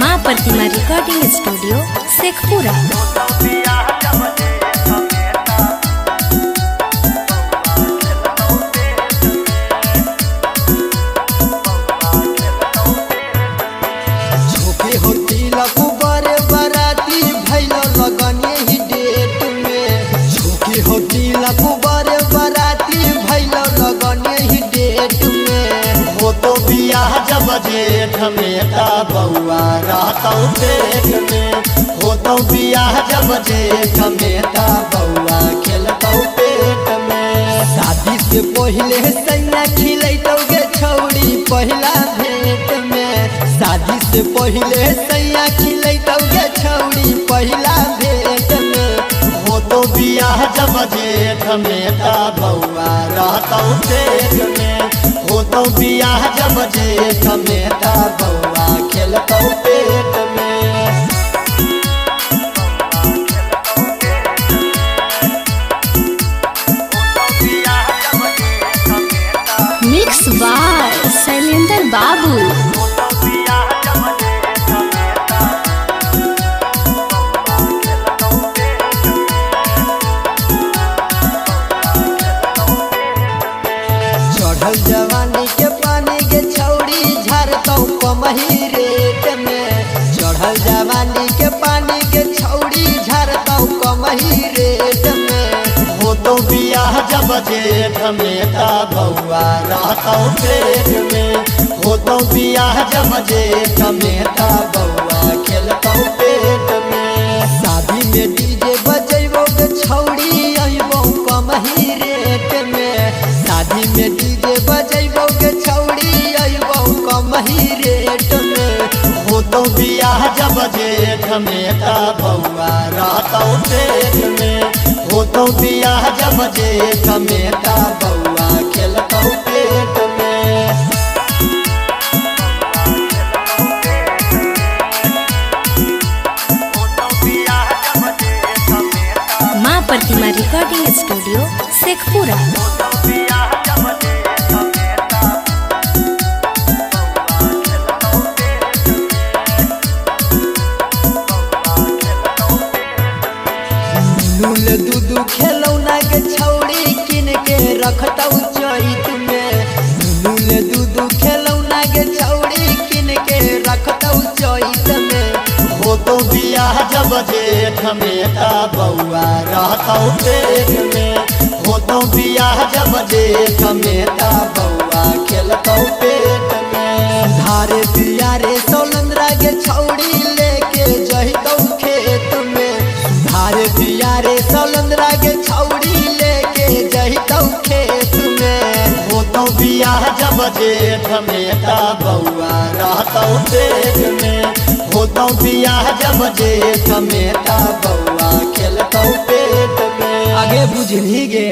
माँ प्रतिमा recording studio Sheikhpura. जब जेठ में ता बउआ रहतौ पेट में, होतौ बियाह जब जेठ में ता बउआ खेलतौ पेट में। शादी से पहले सैया खिलैतौ गे छौड़ी पहिला भेंट में, शादी से पहले सैया खिलैतौ गे छौड़ी पहिला भेंट में। होतौ बियाह जब जेठ में ता बउआ रहतौ पेट में, होतौ बियाह जब जेठ में ता बउआ खेलतौ पेट में। मिक्स बाय शैलेंद्र बाबू। चढ़ल जवानी के पानी के छौड़ी झारतौ कमही रेट में, चढ़ल जवानी के पानी के छौड़ी झारतौ कमही रेट में। होतौ बियाह जब जेठ में ता बउआ रहतौ पेट में, होतौ बियाह जब जेठ में ता बउआ खेलतौ पेट में। शादी में डीजे बजैबौ गे छौड़ी अइबौ कमही रेट में, शादी में डीजे बजैबौ गे छौड़ी अइबौ कमही रेट में। होतौ बियाह जब जेठ में ता बउआ रहतौ पेट में, होतौ बियाह जब जेठ में ता बउआ खेलतौ पेट में। माँ प्रतिमा रिकॉर्डिंग स्टूडियो शेखपुरा। नूल दूधू खेलौना के छौड़ी किन के रखतौ चैत में, नूल दूधू खेलौना के छौड़ी किन के रखतौ चैत में। होतौ बियाह जब जेठ में ता बउआ रहतौ पेट में, होतौ बियाह जब जेठ में ता बउआ खेलतौ पेट में। धारे बियारे सौलंदरा के छौड़ी लेके जहितौ खेत में, धारे बियारे सौलंदरा के छौड़ी लेके जहितौ खेत में। होतौ बियाह जब जेठ में ता बउआ रहतौ पेट में, होतौ बियाह जब जेठ में ता बउआ खेलतौ पेट में। आगे बुझली गे।